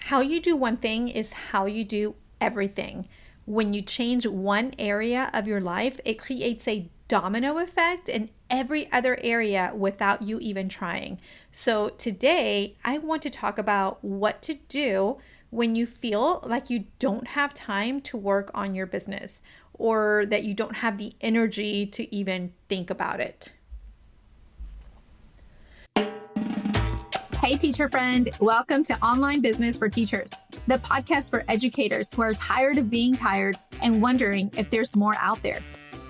How you do one thing is how you do everything. When you change one area of your life, it creates a domino effect in every other area without you even trying. So today, I want to talk about what to do when you feel like you don't have time to work on your business or that you don't have the energy to even think about it. Hey, teacher friend. Welcome to Online Business for Teachers, the podcast for educators who are tired of being tired and wondering if there's more out there.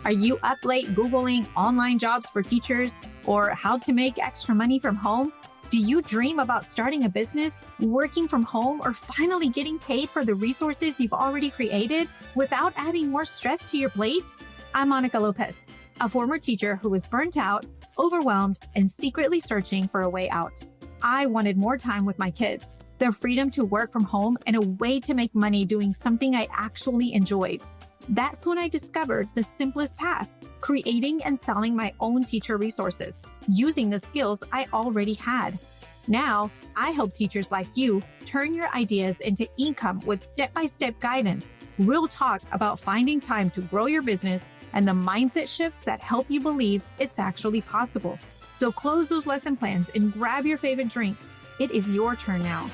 Are you up late Googling online jobs for teachers or how to make extra money from home? Do you dream about starting a business, working from home, or finally getting paid for the resources you've already created without adding more stress to your plate? I'm Monica Lopez, a former teacher who was burnt out, overwhelmed, and secretly searching for a way out. I wanted more time with my kids, the freedom to work from home, and a way to make money doing something I actually enjoyed. That's when I discovered the simplest path, creating and selling my own teacher resources, using the skills I already had. Now, I help teachers like you turn your ideas into income with step-by-step guidance, real talk about finding time to grow your business, and the mindset shifts that help you believe it's actually possible. So close those lesson plans and grab your favorite drink. It is your turn now.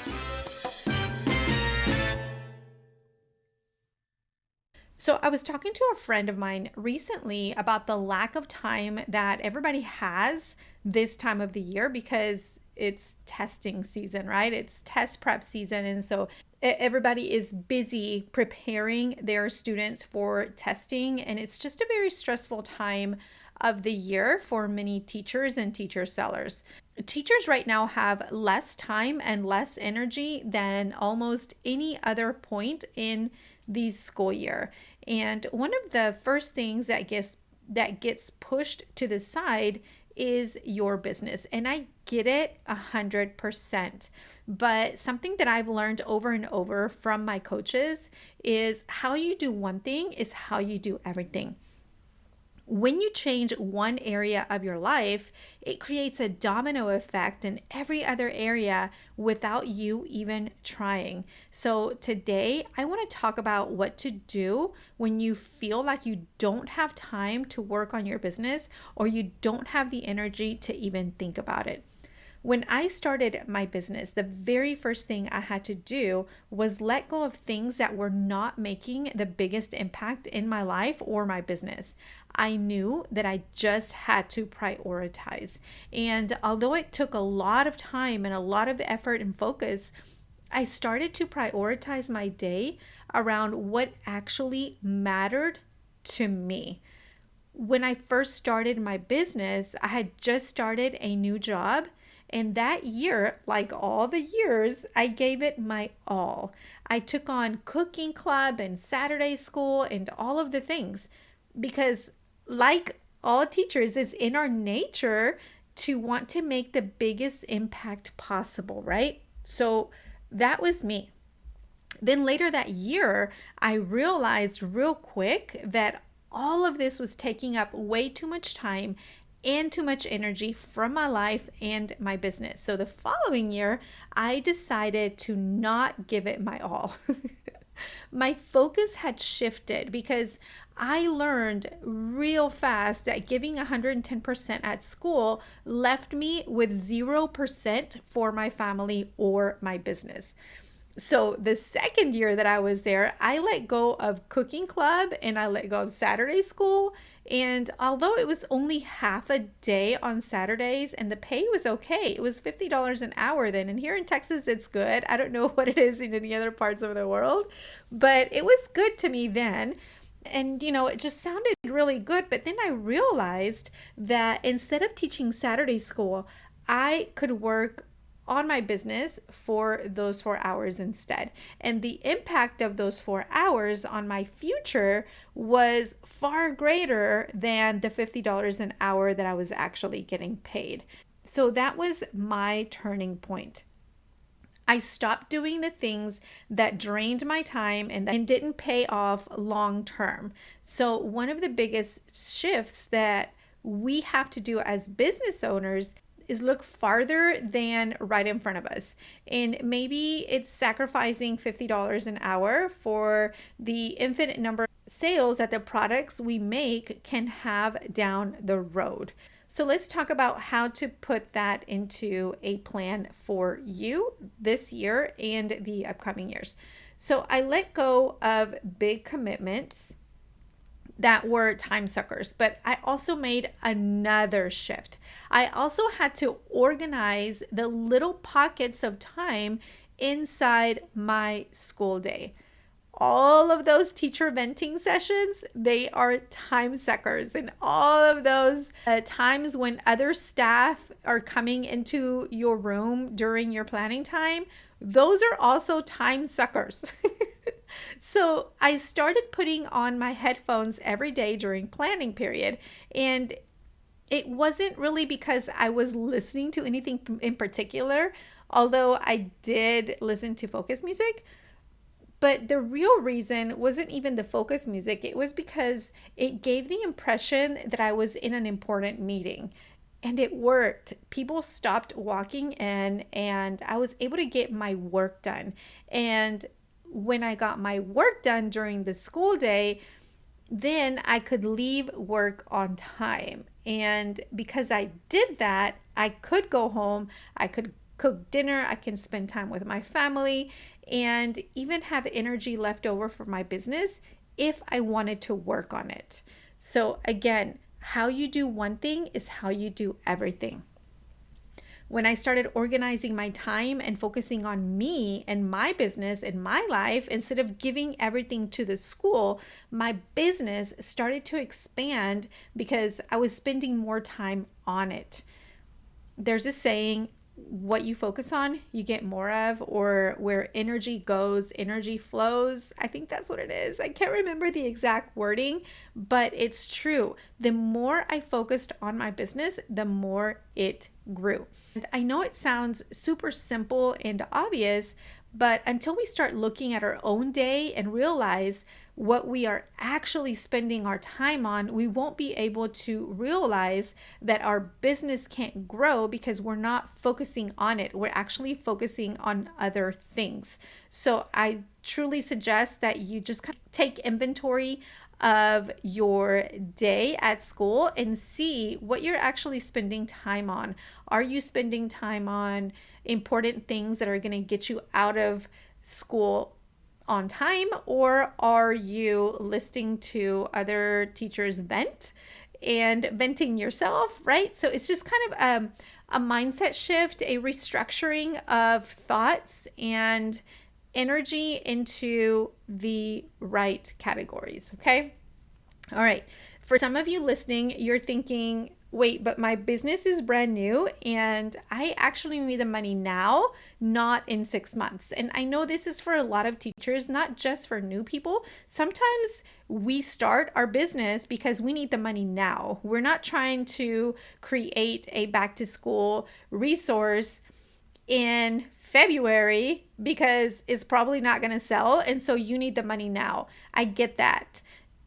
So I was talking to a friend of mine recently about the lack of time that everybody has this time of the year because it's testing season, right? It's test prep season. And so everybody is busy preparing their students for testing. And it's just a very stressful time of the year for many teachers and teacher sellers. Teachers right now have less time and less energy than almost any other point in the school year. And one of the first things that gets pushed to the side is your business. And I get it 100%. But something that I've learned over and over from my coaches is how you do one thing is how you do everything. When you change one area of your life, it creates a domino effect in every other area without you even trying. So today, I want to talk about what to do when you feel like you don't have time to work on your business or you don't have the energy to even think about it. When I started my business, the very first thing I had to do was let go of things that were not making the biggest impact in my life or my business. I knew that I just had to prioritize. And although it took a lot of time and a lot of effort and focus, I started to prioritize my day around what actually mattered to me. When I first started my business, I had just started a new job. And that year, like all the years, I gave it my all. I took on cooking club and Saturday school and all of the things because like all teachers, it's in our nature to want to make the biggest impact possible, right? So that was me. Then later that year, I realized real quick that all of this was taking up way too much time and too much energy from my life and my business. So the following year, I decided to not give it my all. My focus had shifted because I learned real fast that giving 110% at school left me with 0% for my family or my business. So the second year that I was there, I let go of cooking club and I let go of Saturday school. And although it was only half a day on Saturdays and the pay was okay, it was $50 an hour then. And here in Texas, it's good. I don't know what it is in any other parts of the world, but it was good to me then. And, it just sounded really good. But then I realized that instead of teaching Saturday school, I could work on my business for those 4 hours instead. And the impact of those 4 hours on my future was far greater than the $50 an hour that I was actually getting paid. So that was my turning point. I stopped doing the things that drained my time and didn't pay off long term. So one of the biggest shifts that we have to do as business owners is look farther than right in front of us. And maybe it's sacrificing $50 an hour for the infinite number of sales that the products we make can have down the road. So let's talk about how to put that into a plan for you this year and the upcoming years. So I let go of big commitments that were time suckers, but I also made another shift. I also had to organize the little pockets of time inside my school day. All of those teacher venting sessions, they are time suckers. And all of those times when other staff are coming into your room during your planning time, those are also time suckers. So I started putting on my headphones every day during planning period. And it wasn't really because I was listening to anything in particular, although I did listen to focus music. But the real reason wasn't even the focus music. It was because it gave the impression that I was in an important meeting. And it worked. People stopped walking in and I was able to get my work done. And when I got my work done during the school day, then I could leave work on time. And because I did that, I could go home, I could cook dinner, I can spend time with my family, and even have energy left over for my business if I wanted to work on it. So again, how you do one thing is how you do everything. When I started organizing my time and focusing on me and my business and my life, instead of giving everything to the school, my business started to expand because I was spending more time on it. There's a saying, what you focus on, you get more of, or where energy goes, energy flows. I think that's what it is. I can't remember the exact wording, but it's true. The more I focused on my business, the more it grew. And I know it sounds super simple and obvious, but until we start looking at our own day and realize what we are actually spending our time on, we won't be able to realize that our business can't grow because we're not focusing on it. We're actually focusing on other things. So I truly suggest that you just kind of take inventory of your day at school and see what you're actually spending time on. Are you spending time on important things that are going to get you out of school on time, or are you listening to other teachers vent and venting yourself, right? So it's just kind of a mindset shift, a restructuring of thoughts and energy into the right categories, okay? All right. For some of you listening, you're thinking, wait, but my business is brand new and I actually need the money now, not in 6 months. And I know this is for a lot of teachers, not just for new people. Sometimes we start our business because we need the money now. We're not trying to create a back to school resource in February because it's probably not going to sell. And so you need the money now. I get that.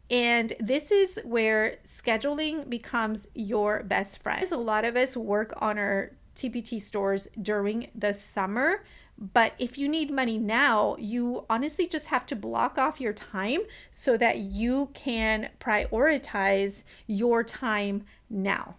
And this is where scheduling becomes your best friend. A lot of us work on our TPT stores during the summer, but if you need money now, you honestly just have to block off your time so that you can prioritize your time now.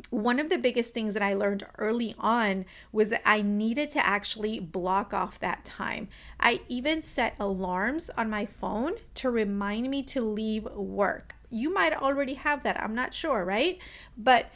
One of the biggest things that I learned early on was that I needed to actually block off that time. I even set alarms on my phone to remind me to leave work. You might already have that, I'm not sure, right? But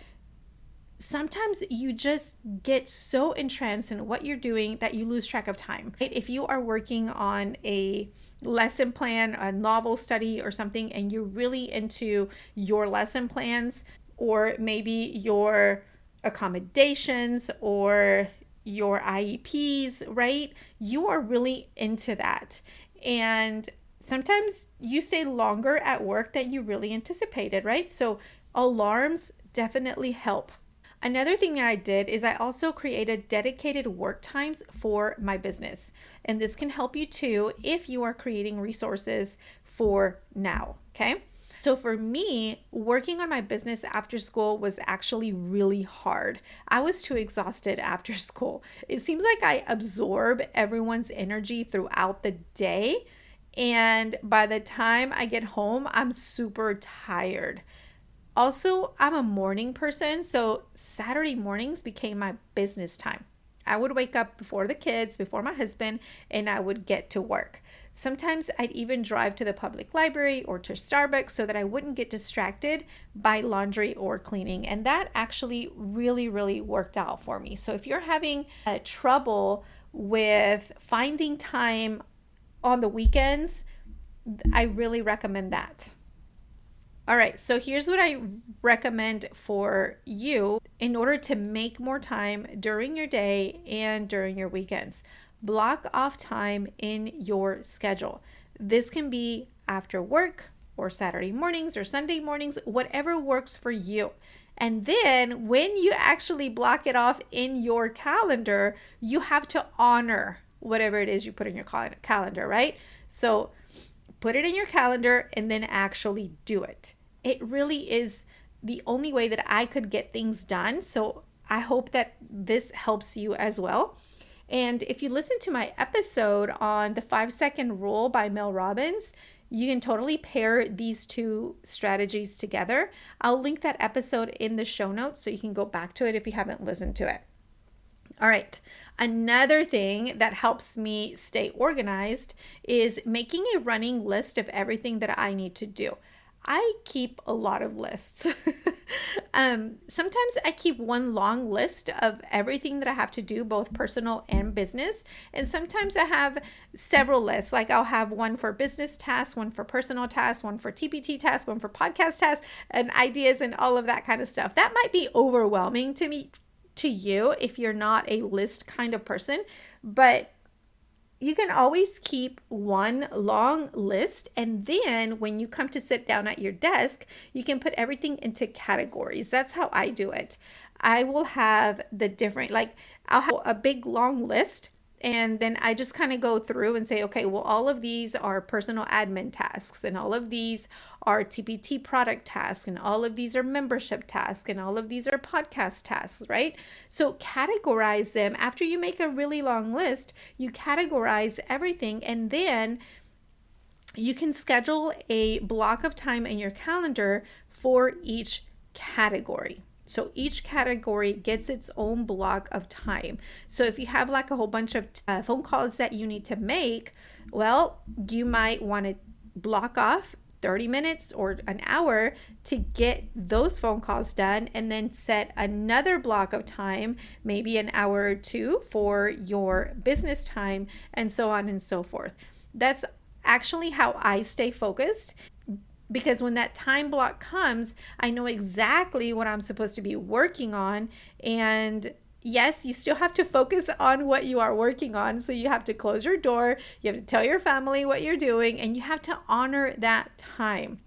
sometimes you just get so entranced in what you're doing that you lose track of time. If you are working on a lesson plan, a novel study or something, and you're really into your lesson plans, or maybe your accommodations or your IEPs, right? You are really into that. And sometimes you stay longer at work than you really anticipated, right? So alarms definitely help. Another thing that I did is I also created dedicated work times for my business. And this can help you too if you are creating resources for now, okay? So for me, working on my business after school was actually really hard. I was too exhausted after school. It seems like I absorb everyone's energy throughout the day. And by the time I get home, I'm super tired. Also, I'm a morning person, so Saturday mornings became my business time. I would wake up before the kids, before my husband, and I would get to work. Sometimes I'd even drive to the public library or to Starbucks so that I wouldn't get distracted by laundry or cleaning. And that actually really, really worked out for me. So if you're having trouble with finding time on the weekends, I really recommend that. All right, so here's what I recommend for you in order to make more time during your day and during your weekends. Block off time in your schedule. This can be after work or Saturday mornings or Sunday mornings, whatever works for you. And then when you actually block it off in your calendar, you have to honor whatever it is you put in your calendar, right? So put it in your calendar and then actually do it. It really is the only way that I could get things done. So I hope that this helps you as well. And if you listen to my episode on the 5-second rule by Mel Robbins, you can totally pair these two strategies together. I'll link that episode in the show notes so you can go back to it if you haven't listened to it. All right. Another thing that helps me stay organized is making a running list of everything that I need to do. I keep a lot of lists. Sometimes I keep one long list of everything that I have to do, both personal and business. And sometimes I have several lists. Like I'll have one for business tasks, one for personal tasks, one for TPT tasks, one for podcast tasks, and ideas and all of that kind of stuff. That might be overwhelming to you if you're not a list kind of person, but you can always keep one long list, and then when you come to sit down at your desk, you can put everything into categories. That's how I do it. I will have I'll have a big long list, and then I just kind of go through and say, okay, well, all of these are personal admin tasks, and all of these are TPT product tasks, and all of these are membership tasks, and all of these are podcast tasks, right? So categorize them. After you make a really long list, you categorize everything, and then you can schedule a block of time in your calendar for each category. So each category gets its own block of time. So if you have like a whole bunch of phone calls that you need to make, well, you might want to block off 30 minutes or an hour to get those phone calls done, and then set another block of time, maybe an hour or two for your business time, and so on and so forth. That's actually how I stay focused. Because when that time block comes, I know exactly what I'm supposed to be working on. And yes, you still have to focus on what you are working on. So you have to close your door, you have to tell your family what you're doing, and you have to honor that time.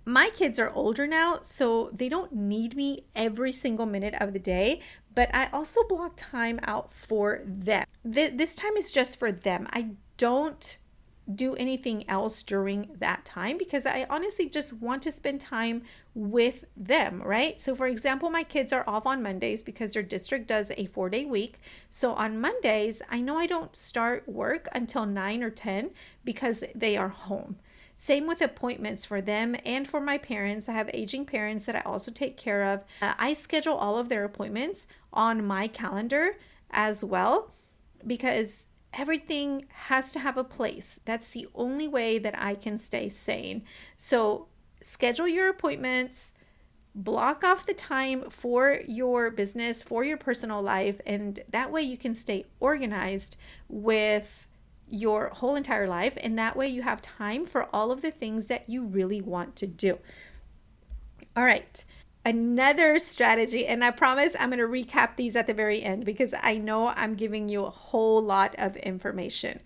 My kids are older now, so they don't need me every single minute of the day, but I also block time out for them. This time is just for them. I don't do anything else during that time because I honestly just want to spend time with them, right? So for example, my kids are off on Mondays because their district does a 4-day week. So on Mondays, I know I don't start work until 9 or 10 because they are home. Same with appointments for them and for my parents. I have aging parents that I also take care of. I schedule all of their appointments on my calendar as well because everything has to have a place. That's the only way that I can stay sane. So schedule your appointments, block off the time for your business, for your personal life, and that way you can stay organized with your whole entire life. And that way you have time for all of the things that you really want to do. All right. Another strategy, and I promise I'm going to recap these at the very end because I know I'm giving you a whole lot of information.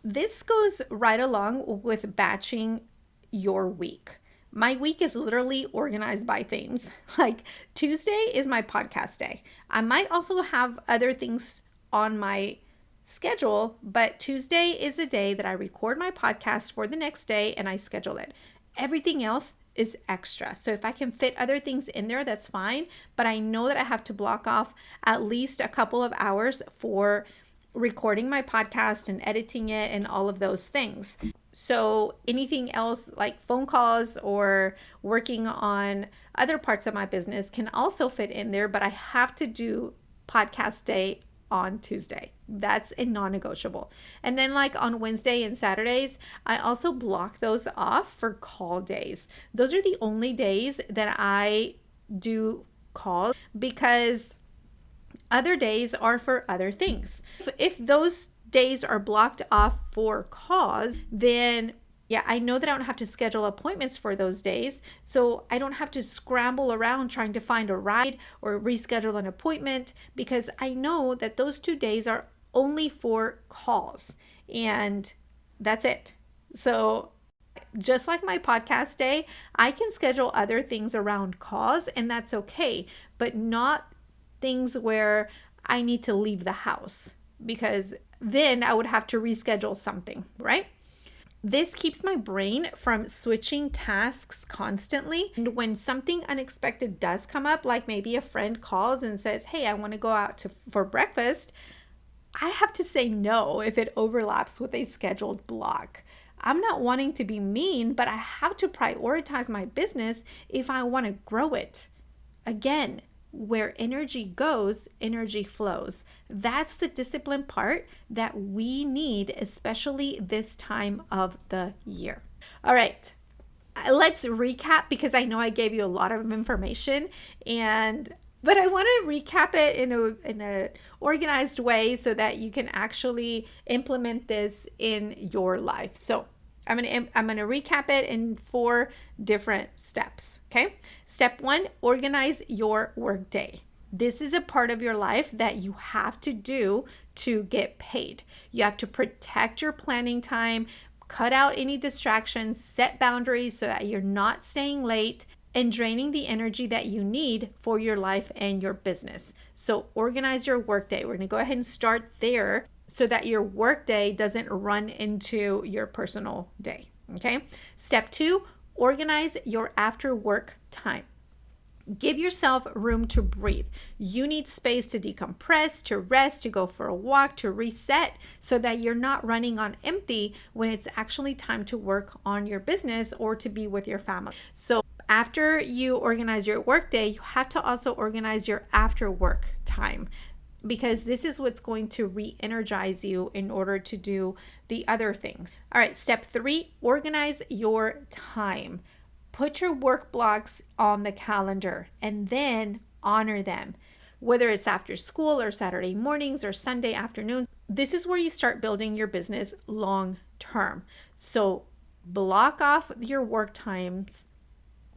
This goes right along with batching your week. My week is literally organized by themes. Like Tuesday is my podcast day. I might also have other things on my schedule, but Tuesday is the day that I record my podcast for the next day and I schedule it. Everything else is extra. So if I can fit other things in there, that's fine. But I know that I have to block off at least a couple of hours for recording my podcast and editing it and all of those things. So anything else like phone calls or working on other parts of my business can also fit in there, but I have to do podcast day on Tuesday. That's a non-negotiable. And then like on Wednesday and Saturdays, I also block those off for call days. Those are the only days that I do call, because other days are for other things. If those days are blocked off for calls, then yeah, I know that I don't have to schedule appointments for those days. So I don't have to scramble around trying to find a ride or reschedule an appointment, because I know that those 2 days are only for calls and that's it. So just like my podcast day, I can schedule other things around calls and that's okay, but not things where I need to leave the house, because then I would have to reschedule something, right? This keeps my brain from switching tasks constantly. And when something unexpected does come up, like maybe a friend calls and says, hey, I want to go out for breakfast, I have to say no if it overlaps with a scheduled block. I'm not wanting to be mean, but I have to prioritize my business if I want to grow it. Again, where energy goes, energy flows. That's the discipline part that we need, especially this time of the year. All right, let's recap, because I know I gave you a lot of information, but I want to recap it in a organized way so that you can actually implement this in your life. So I'm going to recap it in 4 different steps. Okay. Step 1, organize your workday. This is a part of your life that you have to do to get paid. You have to protect your planning time, cut out any distractions, set boundaries so that you're not staying late and draining the energy that you need for your life and your business. So organize your workday. We're going to go ahead and start there so that your workday doesn't run into your personal day. Okay. Step 2, organize your after work time. Give yourself room to breathe. You need space to decompress, to rest, to go for a walk, to reset, so that you're not running on empty when it's actually time to work on your business or to be with your family. So after you organize your workday, you have to also organize your after work time, because this is what's going to re-energize you in order to do the other things. All right, step 3, organize your time. Put your work blocks on the calendar and then honor them. Whether it's after school or Saturday mornings or Sunday afternoons, this is where you start building your business long term. So block off your work times,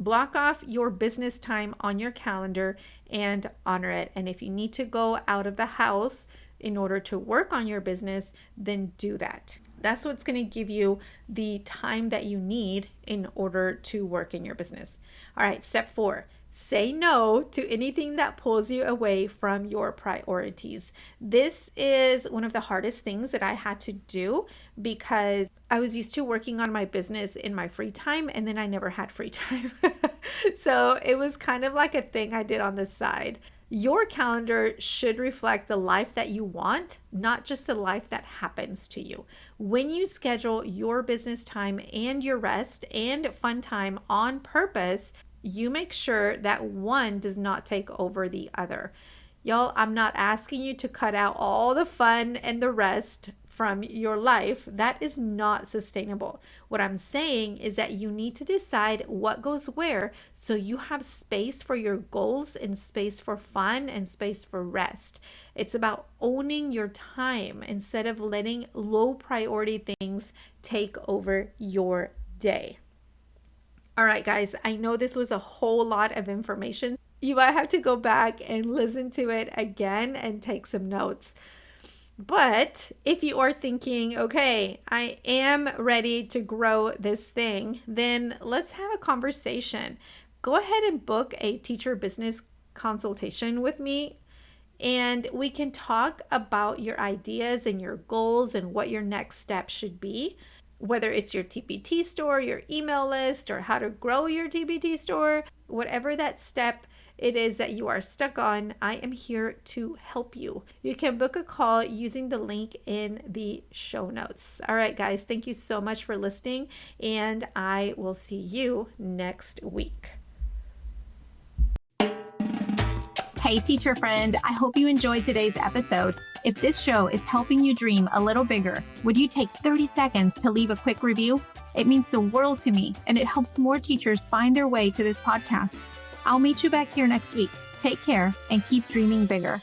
block off your business time on your calendar and honor it. And if you need to go out of the house in order to work on your business, then do that. That's what's going to give you the time that you need in order to work in your business. All right, step 4, say no to anything that pulls you away from your priorities. This is one of the hardest things that I had to do, because I was used to working on my business in my free time, and then I never had free time. So it was kind of like a thing I did on the side. Your calendar should reflect the life that you want, not just the life that happens to you. When you schedule your business time and your rest and fun time on purpose, you make sure that one does not take over the other. Y'all, I'm not asking you to cut out all the fun and the rest from your life. That is not sustainable. What I'm saying is that you need to decide what goes where, so you have space for your goals and space for fun and space for rest. It's about owning your time instead of letting low priority things take over your day. All right, guys, I know this was a whole lot of information. You might have to go back and listen to it again and take some notes. But if you are thinking, okay, I am ready to grow this thing, then let's have a conversation. Go ahead and book a teacher business consultation with me, and we can talk about your ideas and your goals and what your next step should be. whether it's your TPT store, your email list, or how to grow your TPT store, whatever that step it is that you are stuck on, I am here to help you. You can book a call using the link in the show notes. All right, guys, thank you so much for listening, and I will see you next week. Hey, teacher friend, I hope you enjoyed today's episode. If this show is helping you dream a little bigger, would you take 30 seconds to leave a quick review? It means the world to me, and it helps more teachers find their way to this podcast. I'll meet you back here next week. Take care and keep dreaming bigger.